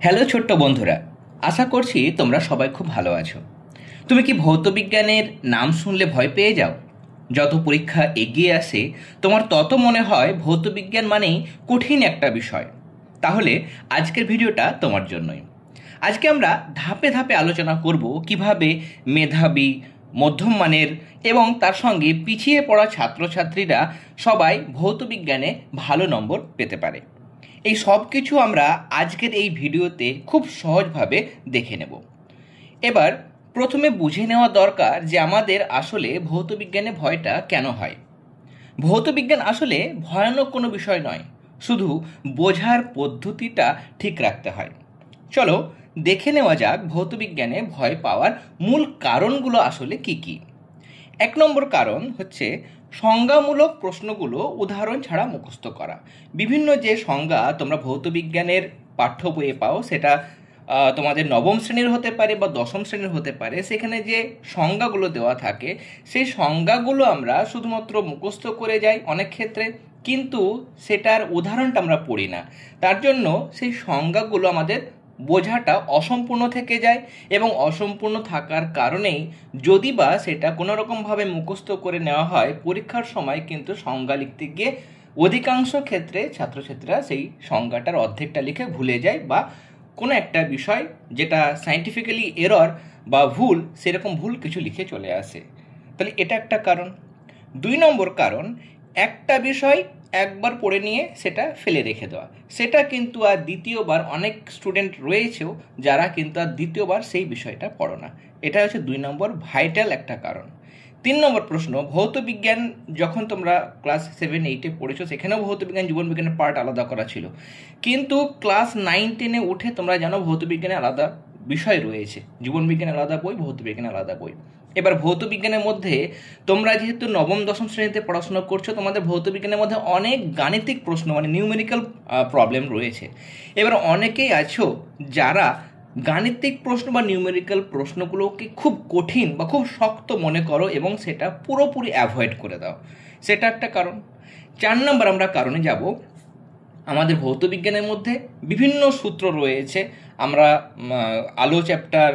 Hello ছোট্ট বন্ধুরা, আশা করছি তোমরা সবাই খুব ভালো আছো। তুমি কি ভৌতবিজ্ঞানের নাম শুনলে ভয় পেয়ে যাও? যত পরীক্ষা এগিয়ে আসে তোমার তত মনে হয় ভৌতবিজ্ঞান মানেই কঠিন একটা বিষয়। তাহলে আজকের ভিডিওটা তোমার জন্যই। আজকে আমরা ধাপে ধাপে আলোচনা করব কিভাবে মেধাবী, মধ্যম মানের এবং তার সঙ্গে পিছিয়ে পড়া ছাত্রছাত্রীরা সবাই ভৌতবিজ্ঞানে ভালো নম্বর পেতে পারে। এই সব কিছু আমরা আজকের এই ভিডিওতে খুব সহজভাবে দেখে নেব। এবার প্রথমে বুঝে নেওয়া দরকার যে আমাদের আসলে ভৌতবিজ্ঞানে ভয়টা কেন হয়। ভৌতবিজ্ঞান আসলে ভয়ানক কোনো বিষয় নয়, শুধু বোঝার পদ্ধতিটা ঠিক রাখতে হয়। চলো দেখে নেওয়া যাক ভৌতবিজ্ঞানে ভয় পাওয়ার মূল কারণগুলো আসলে কি কি। 1 নম্বর কারণ হচ্ছে সংজ্ঞামূলক প্রশ্নগুলো উদাহরণ ছাড়া মুখস্থ করা। বিভিন্ন যে সংজ্ঞা তোমরা ভৌতবিজ্ঞানের পাঠ্য বইয়ে পাও, সেটা তোমাদের নবম শ্রেণীর হতে পারে বা দশম শ্রেণীর হতে পারে, সেখানে যে সংজ্ঞাগুলো দেওয়া থাকে সেই সংজ্ঞাগুলো আমরা শুধুমাত্র মুখস্থ করে যাই অনেক ক্ষেত্রে, কিন্তু সেটার উদাহরণটা আমরা পড়ি না। তার জন্য সেই সংজ্ঞাগুলো আমাদের বোঝাটা অসম্পূর্ণ থেকে যায়, এবং অসম্পূর্ণ থাকার কারণেই যদি বা সেটা কোনো রকমভাবে মুখস্থ করে নেওয়া হয়, পরীক্ষার সময় কিন্তু সংজ্ঞা লিখতে গিয়ে অধিকাংশ ক্ষেত্রে ছাত্রছাত্রীরা সেই সংজ্ঞাটার অর্ধেকটা লিখে ভুলে যায়, বা কোনো একটা বিষয় যেটা সায়েন্টিফিক্যালি এরর বা ভুল, সেরকম ভুল কিছু লিখে চলে আসে। তাহলে এটা একটা কারণ। 2 নম্বর কারণ, একটা বিষয় একবার পড়ে নিয়ে সেটা ফেলে রেখে দেওয়া। সেটা কিন্তু আর দ্বিতীয়বার, অনেক স্টুডেন্ট রয়েছেও যারা কিন্তু আর দ্বিতীয়বার সেই বিষয়টা পড়ো না। এটা হচ্ছে 2 নম্বর ভাইটাল একটা কারণ। 3 নম্বর প্রশ্ন, ভৌতবিজ্ঞান যখন তোমরা ক্লাস 7-8-এ পড়েছো সেখানেও ভৌতবিজ্ঞান জীবনবিজ্ঞানের পার্ট আলাদা করা ছিল, কিন্তু ক্লাস 9-10-এ উঠে তোমরা জানো ভৌতবিজ্ঞানে আলাদা বিষয় রয়েছে, জীবনবিজ্ঞানে আলাদা বই, ভৌতবিজ্ঞানে আলাদা বই। এবার ভৌতবিজ্ঞানের মধ্যে তোমরা যেহেতু নবম দশম শ্রেণীতে পড়াশোনা করছো, তোমাদের ভৌতবিজ্ঞানের মধ্যে অনেক গাণিতিক প্রশ্ন মানে নিউমেরিক্যাল প্রবলেম রয়েছে। এবার অনেকেই আছো যারা গাণিতিক প্রশ্ন বা নিউমেরিক্যাল প্রশ্নগুলোকে খুব কঠিন বা খুব শক্ত মনে করো এবং সেটা পুরোপুরি অ্যাভয়েড করে দাও। সেটা একটা কারণ। 4 নম্বর আমরা কারণে যাব, আমাদের ভৌতবিজ্ঞানের মধ্যে বিভিন্ন সূত্র রয়েছে। আমরা আলো চ্যাপ্টার,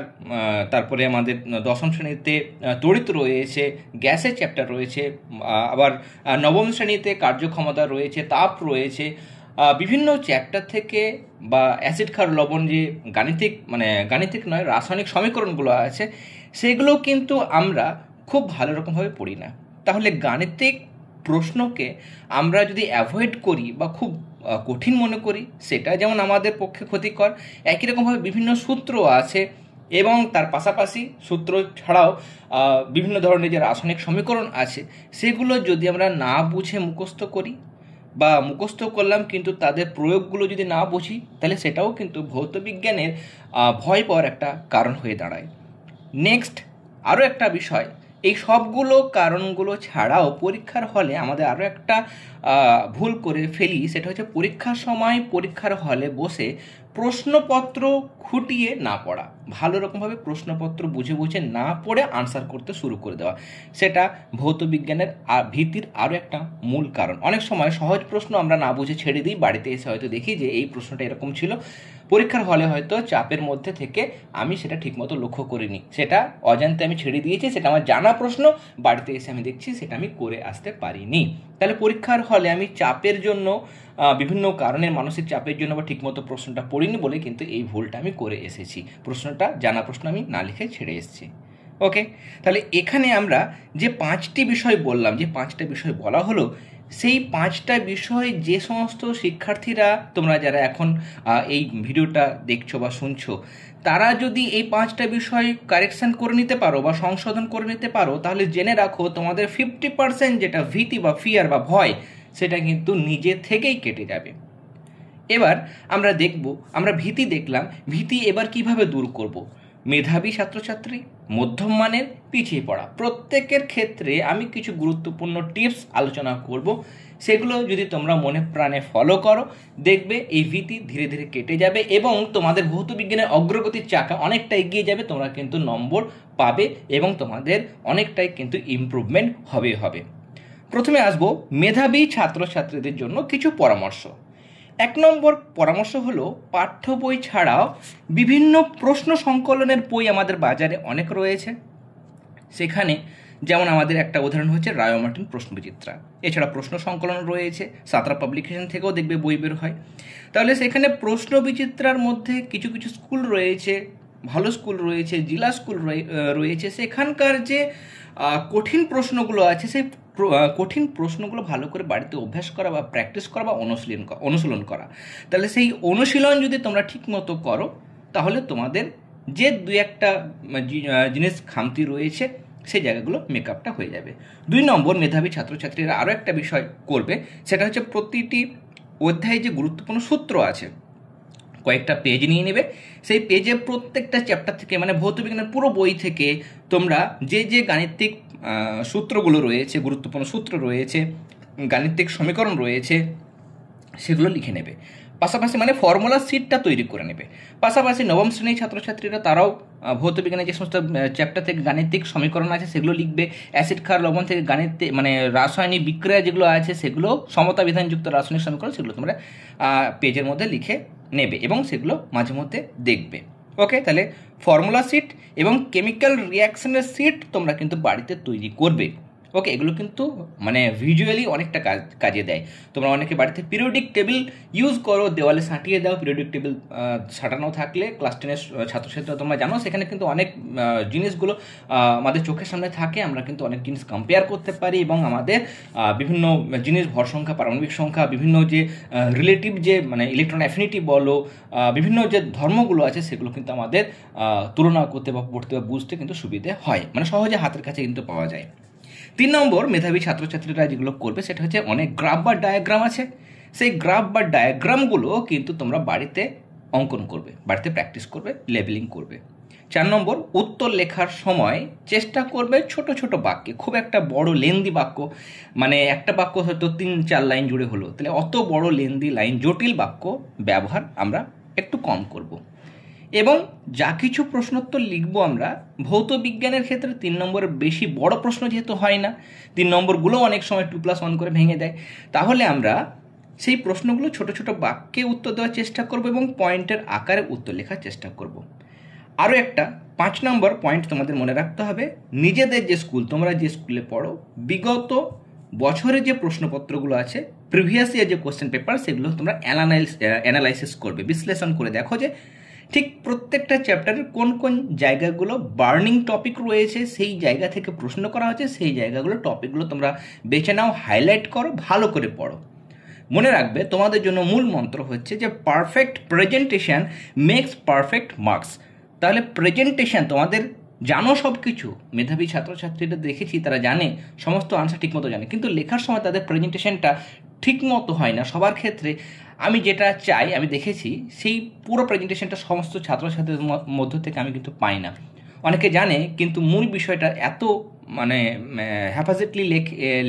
তারপরে আমাদের দশম শ্রেণীতে তড়িৎ রয়েছে, গ্যাসের চ্যাপ্টার রয়েছে, আবার নবম শ্রেণীতে কার্যক্ষমতা রয়েছে, তাপ রয়েছে। বিভিন্ন চ্যাপ্টার থেকে বা অ্যাসিড ক্ষার লবণ যে গাণিতিক নয় রাসায়নিক সমীকরণগুলো আছে, সেগুলো কিন্তু আমরা খুব ভালো রকমভাবে পড়ি না। তাহলে গাণিতিক প্রশ্নকে আমরা যদি অ্যাভয়েড করি বা খুব কঠিন মনে করি, সেটা যেমন আমাদের পক্ষে ক্ষতিকর। একই রকমভাবে বিভিন্ন সূত্র আছে, এবং তার পাশাপাশি সূত্র ছাড়াও বিভিন্ন ধরনের যে রাসায়নিক সমীকরণ আছে, সেগুলো যদি আমরা না বুঝে মুখস্থ করি বা মুখস্থ করলাম কিন্তু তাদের প্রয়োগগুলো যদি না বুঝি, তাহলে সেটাও কিন্তু ভৌতবিজ্ঞানের ভয় পাওয়ার একটা কারণ হয়ে দাঁড়ায়। নেক্সট, আরও একটা বিষয়, এই সবগুলো কারণগুলো ছাড়াও পরীক্ষার হলে আমাদের আরও একটা ভুল করে ফেলি, সেটা হচ্ছে পরীক্ষার সময় পরীক্ষার হলে বসে প্রশ্নপত্র খুঁটিয়ে না পড়া, ভালো রকমভাবে প্রশ্নপত্র বুঝে বুঝে না পড়ে আনসার করতে শুরু করে দেওয়া। সেটা ভৌতবিজ্ঞানের ভীতির আরও একটা মূল কারণ। অনেক সময় সহজ প্রশ্ন আমরা না বুঝে ছেড়ে দিই, বাড়িতে এসে হয়তো দেখি যে এই প্রশ্নটা এরকম ছিল, পরীক্ষার হলে হয়তো চাপের মধ্যে থেকে আমি সেটা ঠিকমতো লক্ষ্য করিনি, সেটা অজান্তে আমি ছেড়ে দিয়েছি, সেটা আমার জানা প্রশ্ন, বাড়িতে এসে আমি দেখছি সেটা আমি করে আসতে পারিনি। তাহলে পরীক্ষার হলে আমি চাপের জন্য, বিভিন্ন কারণের মানসিক চাপের জন্য বা ঠিকমতো প্রশ্নটা পড়িনি বলে কিন্তু এই ভুলটা আমি করে এসেছি, প্রশ্নটা জানা প্রশ্ন আমি না লিখে ছেড়ে এসেছি। ওকে, তাহলে এখানে আমরা যে 5টি বিষয় বললাম, যে 5টা বিষয় বলা হলো, সেই 5টা বিষয় যে সমস্ত শিক্ষার্থীরা, তোমরা যারা এখন এই ভিডিওটা দেখছো বা শুনছো, তারা যদি এই 5টা বিষয় কারেকশন করে নিতে পারো বা সংশোধন করে নিতে পারো, তাহলে জেনে রাখো তোমাদের 50% যেটা ভীতি বা ফিয়ার বা ভয়, সেটা কিন্তু নিজে থেকেই কেটে যাবে। এবার আমরা দেখব, আমরা ভীতি দেখলাম, ভীতি এবার কিভাবে দূর করব। মেধাবী ছাত্রছাত্রী, মধ্যম মানের, পিছিয়ে পড়া, প্রত্যেকের ক্ষেত্রে আমি কিছু গুরুত্বপূর্ণ টিপস আলোচনা করব। সেগুলো যদি তোমরা মনে প্রাণে ফলো করো, দেখবে এই ভীতি ধীরে ধীরে কেটে যাবে এবং তোমাদের ভৌতবিজ্ঞানের অগ্রগতির চাকা অনেকটা এগিয়ে যাবে। তোমরা কিন্তু নম্বর পাবে এবং তোমাদের অনেকটাই কিন্তু ইমপ্রুভমেন্ট হবে। প্রথমে আসবো মেধাবী ছাত্রছাত্রীদের জন্য কিছু পরামর্শ। 1 নম্বর পরামর্শ হলো পাঠ্য বই ছাড়াও বিভিন্ন প্রশ্ন সংকলনের বই আমাদের বাজারে অনেক রয়েছে। সেখানে যেমন আমাদের একটা উদাহরণ হচ্ছে রায় ও মার্টিন প্রশ্নবিচিত্রা, এছাড়া প্রশ্ন সংকলন রয়েছে, সাঁতরা পাবলিকেশন থেকেও দেখবে বই বের হয়। তাহলে সেখানে প্রশ্নবিচিত্রার মধ্যে কিছু কিছু স্কুল রয়েছে, ভালো স্কুল রয়েছে, জেলা স্কুল রয়েছে, সেখানকার যে কঠিন প্রশ্নগুলো আছে সেই কঠিন প্রশ্নগুলো ভালো করে বাড়িতে অভ্যাস করা বা প্র্যাকটিস করা বা অনুশীলন করা। তাহলে সেই অনুশীলন যদি তোমরা ঠিক মতো করো তাহলে তোমাদের যে দুই একটা জিনিস খামতি রয়েছে সেই জায়গাগুলো মেকআপটা হয়ে যাবে। 2 নম্বর মেধাবী ছাত্রছাত্রীরা আরও একটা বিষয় করবে, সেটা হচ্ছে প্রতিটি অধ্যায়ে যে গুরুত্বপূর্ণ সূত্র আছে কয়েকটা পেজ নিয়ে নেবে, সেই পেজে প্রত্যেকটা চ্যাপ্টার থেকে মানে ভৌতবিজ্ঞানের পুরো বই থেকে তোমরা যে যে গাণিতিক সূত্রগুলো রয়েছে, গুরুত্বপূর্ণ সূত্র রয়েছে, গাণিতিক সমীকরণ রয়েছে, সেগুলো লিখে নেবে। পাশাপাশি মানে ফর্মুলা শিটটা তৈরি করে নেবে। পাশাপাশি নবম শ্রেণীর ছাত্রছাত্রীরা তারাও ভৌতবিজ্ঞানের যে সমস্ত চ্যাপ্টার থেকে গাণিতিক সমীকরণ আছে সেগুলো লিখবে। অ্যাসিড ক্ষার লবণ থেকে মানে রাসায়নিক বিক্রিয়া যেগুলো আছে সেগুলো, সমতা বিধানযুক্ত রাসায়নিক সমীকরণ, সেগুলো তোমরা পেজের মধ্যে লিখে নেবে এবং সেগুলো মাঝে মধ্যে দেখবে। ওকে, তাহলে ফর্মুলা শিট এবং কেমিক্যাল রিয়াকশনের শিট তোমরা কিন্তু বাড়িতে তৈরি করবে। ওকে, এগুলো কিন্তু মানে ভিজুয়ালি অনেকটা কাজে দেয়। তোমরা অনেকে বাড়িতে পিরিয়ডিক টেবিল ইউজ করো, দেওয়ালে সাঁটিয়ে দাও। পিরিয়ডিক টেবিল সাঁটানো থাকলে ক্লাস 10-এর ছাত্রছাত্রীরা তোমরা জানো সেখানে কিন্তু অনেক জিনিসগুলো আমাদের চোখের সামনে থাকে, আমরা কিন্তু অনেক জিনিস কম্পেয়ার করতে পারি এবং আমাদের বিভিন্ন জিনিস, ভর সংখ্যা, পারমাণবিক সংখ্যা, বিভিন্ন যে রিলেটিভ যে মানে ইলেকট্রন অ্যাফিনিটি বলো, বিভিন্ন যে ধর্মগুলো আছে সেগুলো কিন্তু আমাদের তুলনা করতে বা পড়তে বা বুঝতে কিন্তু সুবিধে হয়, মানে সহজে হাতের কাছে কিন্তু পাওয়া যায়। 3 নম্বর মেধাবী ছাত্রছাত্রীরা যেগুলো করবে সেটা হচ্ছে অনেক গ্রাফ বা ডায়াগ্রাম আছে, সেই গ্রাফ বা ডায়াগ্রামগুলো কিন্তু তোমরা বাড়িতে অঙ্কন করবে, বাড়িতে প্র্যাকটিস করবে, লেবেলিং করবে। 4 নম্বর উত্তর লেখার সময় চেষ্টা করবে ছোট ছোট বাক্যে, খুব একটা বড় লেন্দি বাক্য, মানে একটা বাক্য হয়তো 3-4 লাইন জুড়ে হলো, তাহলে অত বড় লেন্দি লাইন, জটিল বাক্য ব্যবহার আমরা একটু কম করব। এবং যা কিছু প্রশ্নোত্তর লিখবো আমরা ভৌত বিজ্ঞানের ক্ষেত্রে 3 নম্বরের বেশি বড় প্রশ্ন যেহেতু হয় না, 3 নম্বরগুলো অনেক সময় 2+1 করে ভেঙে দেয়, তাহলে আমরা সেই প্রশ্নগুলো ছোট ছোট বাক্যে উত্তর দেওয়ার চেষ্টা করব এবং পয়েন্টের আকারে উত্তর লেখার চেষ্টা করব। আরও একটা 5 নম্বর পয়েন্ট তোমাদের মনে রাখতে হবে, নিজেদের যে স্কুল, তোমরা যে স্কুলে পড়ো, বিগত বছরে যে প্রশ্নপত্রগুলো আছে, প্রিভিয়াস ইয়ার যে কোশ্চেন পেপার, সেগুলো তোমরা অ্যানালাইসিস করবে, বিশ্লেষণ করে দেখো যে ঠিক প্রত্যেকটা চ্যাপ্টারের কোন কোন জায়গাগুলো বার্নিং টপিক রয়েছে, সেই জায়গা থেকে প্রশ্ন করা হচ্ছে, সেই জায়গাগুলো টপিকগুলো তোমরা বেছে নাও, হাইলাইট করো, ভালো করে পড়ো। মনে রাখবে তোমাদের জন্য মূল মন্ত্র হচ্ছে যে perfect presentation makes perfect marks. তাহলে প্রেজেন্টেশন তোমাদের জানো সব কিছু, মেধাবী ছাত্রছাত্রীরা দেখেছি তারা জানে, সমস্ত আনসার ঠিকমতো জানে, কিন্তু লেখার সময় তাদের প্রেজেন্টেশনটা ঠিকমতো হয় না সবার ক্ষেত্রে। আমি যেটা চাই, আমি দেখেছি সেই পুরো প্রেজেন্টেশনটা সমস্ত ছাত্রছাত্রীদের মধ্য থেকে আমি কিন্তু পাই না। অনেকে জানে কিন্তু মূল বিষয়টা এত মানে হ্যাফাজেটলি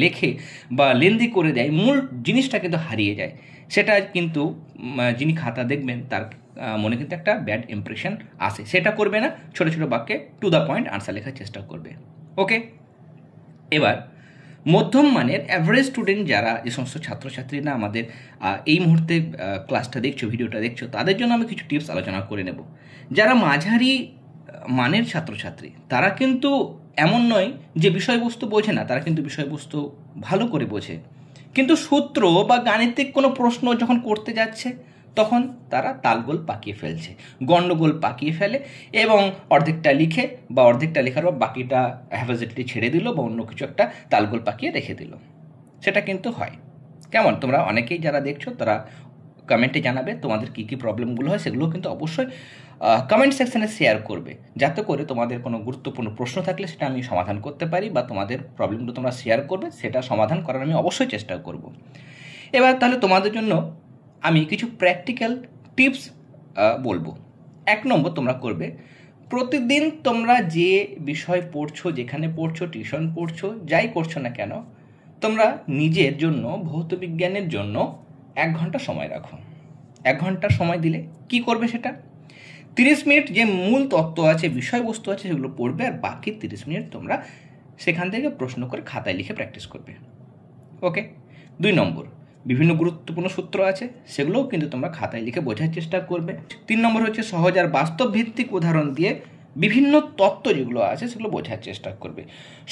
লেখে বা লেন্দি করে দেয়, মূল জিনিসটা কিন্তু হারিয়ে যায়। সেটা কিন্তু যিনি খাতা দেখবেন তার মনে কিন্তু একটা ব্যাড ইমপ্রেশন আসে, সেটা করবে না। ছোটো ছোটো বাক্যে টু দ্য পয়েন্ট আনসার লেখার চেষ্টা করবে। ওকে, এবার মধ্যম মানের অ্যাভারেজ স্টুডেন্ট যারা, যে সমস্ত ছাত্রছাত্রীরা আমাদের এই মুহূর্তে ক্লাসটা দেখছো, ভিডিওটা দেখছো, তাদের জন্য আমি কিছু টিপস আলোচনা করে নেব। যারা মাঝারি মানের ছাত্রছাত্রী তারা কিন্তু এমন নয় যে বিষয়বস্তু বোঝে না, তারা কিন্তু বিষয়বস্তু ভালো করে বোঝে, কিন্তু সূত্র বা গাণিতিক কোনো প্রশ্ন যখন করতে যাচ্ছে তখন তারা তালগোল পাকিয়ে ফেলছে, গণ্ডগোল পাকিয়ে ফেলে এবং অর্ধেকটা লিখে বা অর্ধেকটা লেখার বা বাকিটা হ্যাফাজেটলি ছেড়ে দিল বা অন্য কিছু একটা তালগোল পাকিয়ে রেখে দিল। সেটা কিন্তু হয়। কেমন, তোমরা অনেকেই যারা দেখছো তারা কমেন্টে জানাবে তোমাদের কী কী প্রবলেমগুলো হয়, সেগুলো কিন্তু অবশ্যই কমেন্ট সেকশানে শেয়ার করবে, যাতে করে তোমাদের কোনো গুরুত্বপূর্ণ প্রশ্ন থাকলে সেটা আমি সমাধান করতে পারি, বা তোমাদের প্রবলেমগুলো তোমরা শেয়ার করবে, সেটা সমাধান করার আমি অবশ্যই চেষ্টা করব। এবার তাহলে তোমাদের জন্য আমি কিছু প্র্যাকটিক্যাল টিপস বলবো। 1 নম্বর তোমরা করবে, প্রতিদিন তোমরা যে বিষয় পড়ছো, যেখানে পড়ছো, টিউশন পড়ছো, যাই করছো না কেন, তোমরা নিজের জন্য ভৌতবিজ্ঞানের জন্য 1 ঘন্টা সময় রাখো। 1 ঘন্টা সময় দিলে কি করবে, সেটা 30 মিনিট যে মূল তত্ত্ব আছে, বিষয়বস্তু আছে, সেগুলো পড়বে, আর বাকি 30 মিনিট তোমরা সেখান থেকে প্রশ্ন করে খাতায় লিখে প্র্যাকটিস করবে। ওকে। 2 নম্বর, বিভিন্ন গুরুত্বপূর্ণ সূত্র আছে, সেগুলোও কিন্তু তোমরা খাতায় লিখে বোঝার চেষ্টা করবে। 3 নম্বর হচ্ছে সহজ আর বাস্তব ভিত্তিক উদাহরণ দিয়ে বিভিন্ন তত্ত্ব যেগুলো আছে সেগুলো বোঝার চেষ্টা করবে।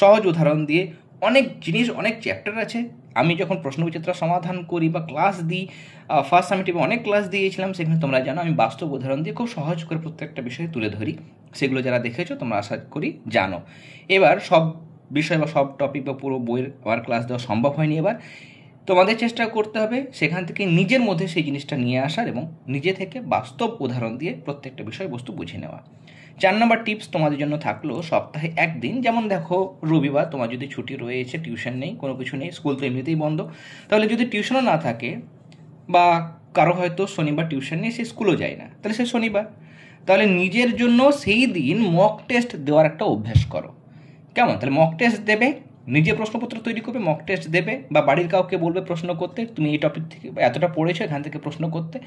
সহজ উদাহরণ দিয়ে অনেক জিনিস, অনেক চ্যাপ্টার আছে। আমি যখন প্রশ্নবিচিত্রা সমাধান করি বা ক্লাস দিই, ফার্স্ট সামিটিভে অনেক ক্লাস দিয়েছিলাম, সেখানে তোমরা জানো আমি বাস্তব উদাহরণ দিয়ে খুব সহজ করে প্রত্যেকটা বিষয় তুলে ধরি। সেগুলো যারা দেখেছো তোমরা আশা করি জানো। এবার সব বিষয় বা সব টপিক বা পুরো বইয়ের আমার ক্লাস দেওয়া সম্ভব হয়নি। এবার তোমাদের চেষ্টা করতে হবে সেখান থেকে নিজের মধ্যে সেই জিনিসটা নিয়ে আসার এবং নিজে থেকে বাস্তব উদাহরণ দিয়ে প্রত্যেকটা বিষয়বস্তু বুঝে নেওয়া। 4 নম্বর টিপস তোমাদের জন্য থাকলো সপ্তাহে একদিন, যেমন দেখো রবিবার তোমার যদি ছুটি রয়েছে, টিউশন নেই, কোনো কিছু নেই, স্কুল তো এমনিতেই বন্ধ, তাহলে যদি টিউশনও না থাকে বা কারো হয়তো শনিবার টিউশন নেই, সে স্কুলও যায় না, তাহলে সে শনিবার, তাহলে নিজের জন্য সেই দিন মক টেস্ট দেওয়ার একটা অভ্যাস করো। কেমন? তাহলে মক টেস্ট দেবে, নিজে প্রশ্নপত্র তৈরি করবে, মক টেস্ট দেবে, বা বাড়ির কাউকে বলবে প্রশ্ন করতে, তুমি এই টপিক থেকে এতটা পড়েছো, এখান থেকে প্রশ্ন করতে,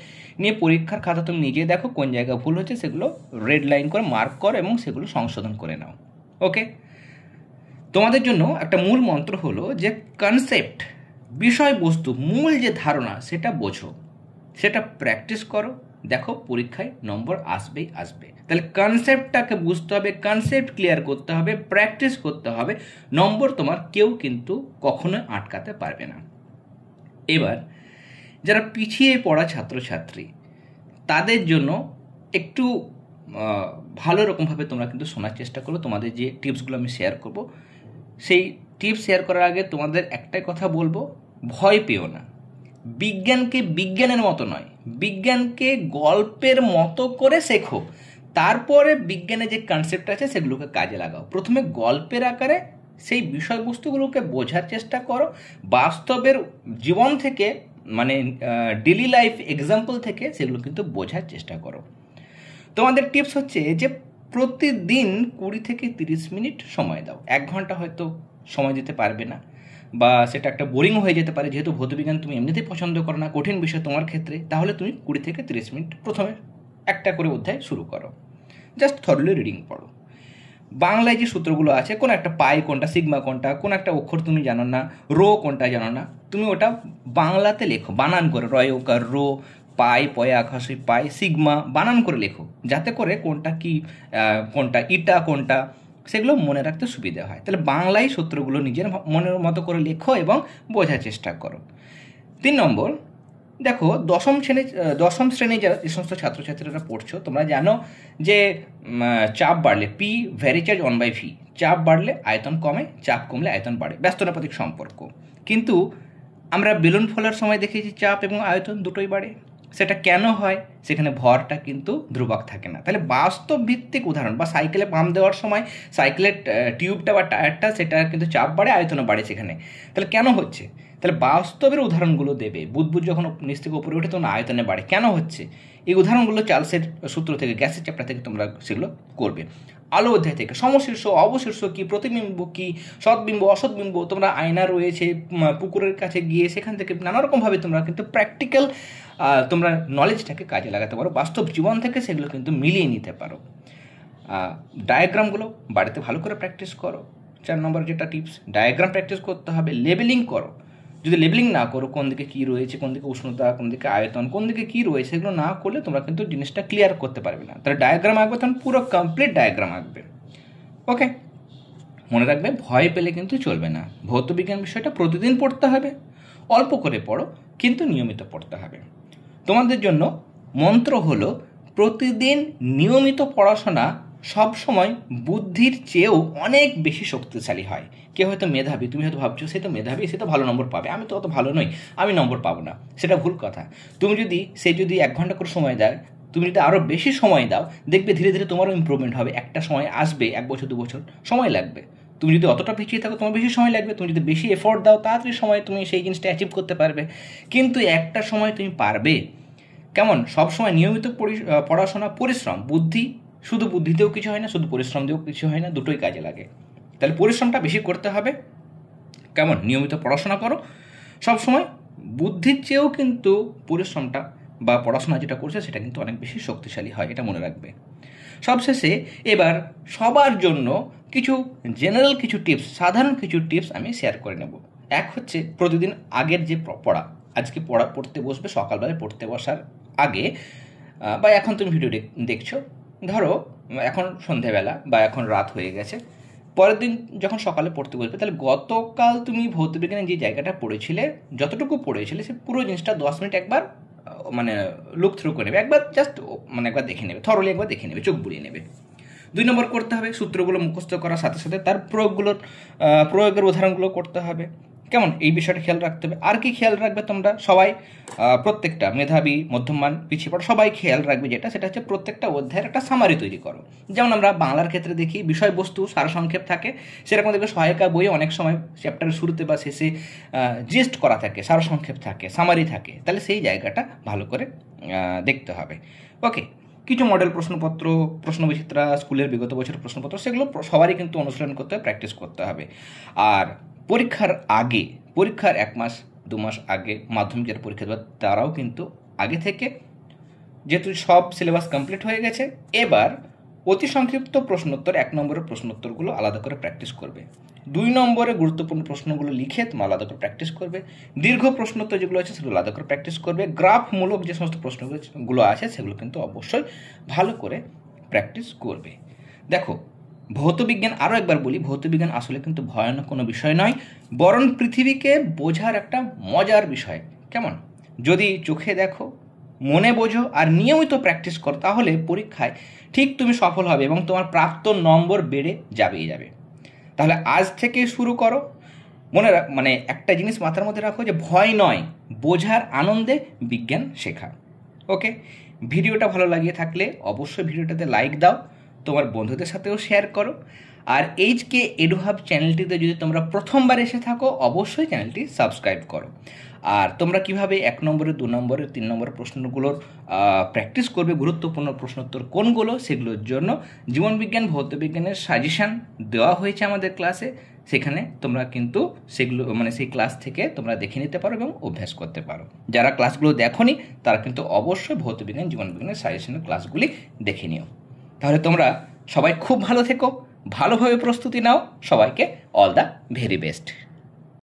নিয়ে পরীক্ষার খাতা তুমি নিজে দেখো কোন জায়গায় ভুল হচ্ছে, সেগুলো রেড লাইন করে মার্ক করো এবং সেগুলো সংশোধন করে নাও। ওকে, তোমাদের জন্য একটা মূল মন্ত্র হলো যে কনসেপ্ট, বিষয়বস্তু, মূল যে ধারণা সেটা বোঝো, সেটা প্র্যাকটিস করো, দেখো পরীক্ষায় নম্বর আসবেই আসবে। তাহলে কনসেপ্টটাকে বুঝতে হবে, কনসেপ্ট ক্লিয়ার করতে হবে, প্র্যাকটিস করতে হবে, নম্বর তোমার কেউ কিন্তু কখনো আটকাতে পারবে না। এবার যারা পিছিয়ে পড়া ছাত্রছাত্রী, তাদের জন্য একটু ভালো রকমভাবে তোমরা কিন্তু শোনার চেষ্টা করো। তোমাদের যে টিপসগুলো আমি শেয়ার করব, সেই টিপস শেয়ার করার আগে তোমাদের একটাই কথা বলবো, ভয় পেও না। বিজ্ঞানকে বিজ্ঞানের মতো নয়, বিজ্ঞানকে গল্পের মতো করে শেখো, তারপরে বিজ্ঞানের যে কনসেপ্ট আছে সেগুলোকে কাজে লাগাও। প্রথমে গল্পের আকারে সেই বিষয়বস্তুগুলোকে বোঝার চেষ্টা করো, বাস্তবের জীবন থেকে, মানে ডেলি লাইফ এক্সাম্পল থেকে সেগুলো কিন্তু বোঝার চেষ্টা করো। তোমাদের টিপস হচ্ছে যে প্রতিদিন 20 থেকে 30 মিনিট সময় দাও। 1 ঘন্টা হয়তো সময় দিতে পারবে না, বা সেটা একটা বোরিং হয়ে যেতে পারে, যেহেতু ভৌতবিজ্ঞান তুমি এমনিতেই পছন্দ করো না, কঠিন বিষয় তোমার ক্ষেত্রে, তাহলে তুমি 20 থেকে 30 মিনিট প্রথমে একটা করে অধ্যায় শুরু করো, জাস্ট থরলি রিডিং পড়ো। বাংলায় যে সূত্রগুলো আছে, কোন একটা পাই কোনটা, সিগমা কোনটা, কোন একটা অক্ষর তুমি জানো না, রো কোনটা জানো না, তুমি ওটা বাংলাতে লেখো, বানান করে, রয় ওকার রো, পাই পয়া আকাশি পাই, সিগমা বানান করে লেখো, যাতে করে কোনটা কি, কোনটা ইটা কোনটা, সেগুলো মনে রাখতে সুবিধা হয়। তাহলে বাংলায় সূত্রগুলো নিজের মনের মতো করে লেখো এবং বোঝার চেষ্টা করো। 3 নম্বর, দেখো দশম শ্রেণী যারা, যে সমস্ত ছাত্রছাত্রীরা পড়ছো, তোমরা জানো যে চাপ বাড়লে, পি ভ্যারি চার্জ 1/v, চাপ বাড়লে আয়তন কমে, চাপ কমলে আয়তন বাড়ে, ব্যস্ততাপাতিক সম্পর্ক। কিন্তু আমরা বেলুন ফোলার সময় দেখেছি চাপ এবং আয়তন দুটোই বাড়ে। সেটা কেন হয়? সেখানে ভরটা কিন্তু ধ্রুবক থাকে না। তাহলে বাস্তব ভিত্তিক উদাহরণ, বা সাইকেলে পাম্প দেওয়ার সময় সাইকেলের টিউবটা বা টায়ারটা, সেটা কিন্তু চাপ বাড়ে, আয়তনও বাড়ে সেখানে। তাহলে কেন হচ্ছে? তাহলে বাস্তবের উদাহরণগুলো দেবে। বুদবুদ যখন নিচ থেকে উপরে ওঠে তখন আয়তনে বাড়ে, কেন হচ্ছে? এই উদাহরণগুলো চার্লসের সূত্র থেকে, গ্যাসের চ্যাপ্টার থেকে তোমরা সেগুলো করবে। আলো অধ্যায় থেকে সমশীর্ষ, অবশীর্ষ কি, প্রতিবিম্ব কি, সৎবিম্ব অসৎবিম্ব, তোমরা আয়না রয়েছে পুকুরের কাছে গিয়ে সেখান থেকে নানা রকমভাবে তোমরা কিন্তু প্র্যাকটিক্যাল তোমরা নলেজটাকে কাজে লাগাতে পারো, বাস্তব জীবন থেকে সেগুলো কিন্তু মিলিয়ে নিতে পারো। ডায়াগ্রামগুলো বাড়িতে ভালো করে প্র্যাকটিস করো। 4 নম্বর যেটা টিপস, ডায়াগ্রাম প্র্যাকটিস করতে হবে। লেবেলিং করো, যদি লেবেলিং না করো, কোন দিকে কী রয়েছে, কোন দিকে উষ্ণতা, কোন দিকে আয়তন, কোন দিকে কী রয়েছে, সেগুলো না করলে তোমরা কিন্তু জিনিসটা ক্লিয়ার করতে পারবে না। তাহলে ডায়াগ্রাম আঁকবে, তখন পুরো কমপ্লিট ডায়াগ্রাম আঁকবে। ওকে, মনে রাখবে ভয় পেলে কিন্তু চলবে না। ভৌতবিজ্ঞান বিষয়টা প্রতিদিন পড়তে হবে, অল্প করে পড়ো কিন্তু নিয়মিত পড়তে হবে। তোমাদের জন্য মন্ত্র হলো, প্রতিদিন নিয়মিত পড়াশোনা সবসময় বুদ্ধির চেয়েও অনেক বেশি শক্তিশালী হয়। কেউ হয়তো মেধাবী, তুমি হয়তো ভাবছো সে তো মেধাবী, সে তো ভালো নম্বর পাবে, আমি তো অত ভালো নই, আমি নম্বর পাবো না, সেটা ভুল কথা। তুমি যদি, সে যদি 1 ঘন্টা করে সময় দেয়, তুমি যদি আরও বেশি সময় দাও, দেখবে ধীরে ধীরে তোমারও ইমপ্রুভমেন্ট হবে। একটা সময় আসবে, 1 বছর 2 বছর সময় লাগবে। তুমি যদি অতটা পিছিয়ে থাকো, তোমার বেশি সময় লাগবে। তুমি যদি বেশি এফোর্ট দাও, তাড়াতাড়ি সময় তুমি সেই জিনিসটা অ্যাচিভ করতে পারবে। কিন্তু একটা সময় তুমি পারবে। কেমন? সবসময় নিয়মিত পড়াশোনা, পরিশ্রম, বুদ্ধি, শুধু বুদ্ধিতেও কিছু হয় না, শুধু পরিশ্রম দিয়েও কিছু হয় না, দুটোই কাজে লাগে। তাহলে পরিশ্রমটা বেশি করতে হবে। কেমন? নিয়মিত পড়াশোনা করো সবসময়। বুদ্ধির চেয়েও কিন্তু পরিশ্রমটা বা পড়াশোনা যেটা করছে সেটা কিন্তু অনেক বেশি শক্তিশালী হয়, এটা মনে রাখবে। সবশেষে এবার সবার জন্য কিছু জেনারেল কিছু টিপস, সাধারণ কিছু টিপস আমি শেয়ার করে নেব। এক হচ্ছে প্রতিদিন আগের যে পড়া, আজকে পড়তে বসবে, সকালবেলায় পড়তে বসার আগে বা এখন তুমি ভিডিও দেখছো, ধরো এখন সন্ধেবেলা বা এখন রাত হয়ে গেছে, পরের দিন যখন সকালে পড়তে বসবে, তাহলে গতকাল তুমি ভৌতবিজ্ঞানের যে জায়গাটা পড়েছিলে, যতটুকু পড়েছিলে, সে পুরো জিনিসটা 10 মিনিট একবার মানে লুক থ্রু করে নেবে, একবার জাস্ট মানে একবার দেখে নেবে, থরলি একবার দেখে নেবে, চোখ বুলিয়ে নেবে। 2 নম্বর করতে হবে সূত্রগুলো মুখস্থ করার সাথে সাথে তার প্রয়োগের উদাহরণগুলো করতে হবে। কেমন, এই বিষয়টা খেয়াল রাখতে হবে। আর কি খেয়াল রাখবে তোমরা সবাই, প্রত্যেকটা মেধাবী, মধ্যমান, পিছিয়ে পড়া সবাই খেয়াল রাখবে সেটা হচ্ছে প্রত্যেকটা অধ্যায়ের একটা সামারি তৈরি করো। যেমন আমরা বাংলার ক্ষেত্রে দেখি বিষয়বস্তু সারসংক্ষেপ থাকে, সেরকম দেখবে সহায়িকা বইয়ে অনেক সময় চ্যাপ্টারের শুরুতে বা শেষে জিস্ট করা থাকে, সারসংক্ষেপ থাকে, সামারি থাকে। তাহলে সেই জায়গাটা ভালো করে দেখতে হবে। ওকে, কিছু মডেল প্রশ্নপত্র, প্রশ্নবিচিত্রা, স্কুলের বিগত বছরের প্রশ্নপত্র, সেগুলো সবারই কিন্তু অনুশীলন করতে হবে, প্র্যাকটিস করতে হবে। আর পরীক্ষার আগে, পরীক্ষার 1 মাস 2 মাস আগে মাধ্যমিকের পরীক্ষা দেওয়া, তারাও কিন্তু আগে থেকে, যেহেতু সব সিলেবাস কমপ্লিট হয়ে গেছে, এবার অতি সংক্ষিপ্ত প্রশ্নোত্তর 1 নম্বরের প্রশ্নোত্তরগুলো আলাদা করে প্র্যাকটিস করবে। 2 নম্বরে গুরুত্বপূর্ণ প্রশ্নগুলো লিখে তোমরা আলাদা করে প্র্যাকটিস করবে। দীর্ঘ প্রশ্নোত্তর যেগুলো আছে সেগুলো আলাদা করে প্র্যাকটিস করবে। গ্রাফমূলক যে সমস্ত প্রশ্নগুলো আছে সেগুলো কিন্তু অবশ্যই ভালো করে প্র্যাকটিস করবে। দেখো, ভৌতবিজ্ঞান, আরও একবার বলি, ভৌতবিজ্ঞান আসলে কিন্তু ভয়ানক কোনো বিষয় নয়, বরং পৃথিবীকে বোঝার একটা মজার বিষয়। কেমন, যদি চোখে দেখো, মনে বোঝো আর নিয়মিত প্র্যাকটিস করো, তাহলে পরীক্ষায় ঠিক তুমি সফল হবে এবং তোমার প্রাপ্ত নম্বর বেড়ে যাবে। তাহলে আজ থেকে শুরু করো। মানে একটা জিনিস মাথার মধ্যে রাখো যে ভয় নয়, বোঝার আনন্দে বিজ্ঞান শেখা। ওকে, ভিডিওটা ভালো লাগিয়ে থাকলে অবশ্যই ভিডিওটাতে লাইক দাও, তোমার বন্ধুদের সাথেও শেয়ার করো। আর এইচকে এডুহাব চ্যানেলটিতে যদি তোমরা প্রথমবার এসে থাকো, অবশ্যই চ্যানেলটি সাবস্ক্রাইব করো। আর তোমরা কিভাবে 1 নম্বরের, 2 নম্বরের, 3 নম্বরের প্রশ্নগুলোর প্র্যাকটিস করবে, গুরুত্বপূর্ণ প্রশ্নোত্তর কোনগুলো, সেগুলোর জন্য জীবনবিজ্ঞান, ভৌতবিজ্ঞানের সাজেশান দেওয়া হয়েছে আমাদের ক্লাসে। সেখানে তোমরা কিন্তু সেগুলো সেই ক্লাস থেকে তোমরা দেখে নিতে পারো এবং অভ্যাস করতে পারো। যারা ক্লাসগুলো দেখোনি তারা কিন্তু অবশ্যই ভৌতবিজ্ঞান, জীবনবিজ্ঞানের সাজেশনের ক্লাসগুলি দেখে নিও। তাহলে তোমরা সবাই খুব ভালো থেকো, ভালোভাবে প্রস্তুতি নাও। সবাইকে অল দ্য ভেরি বেস্ট।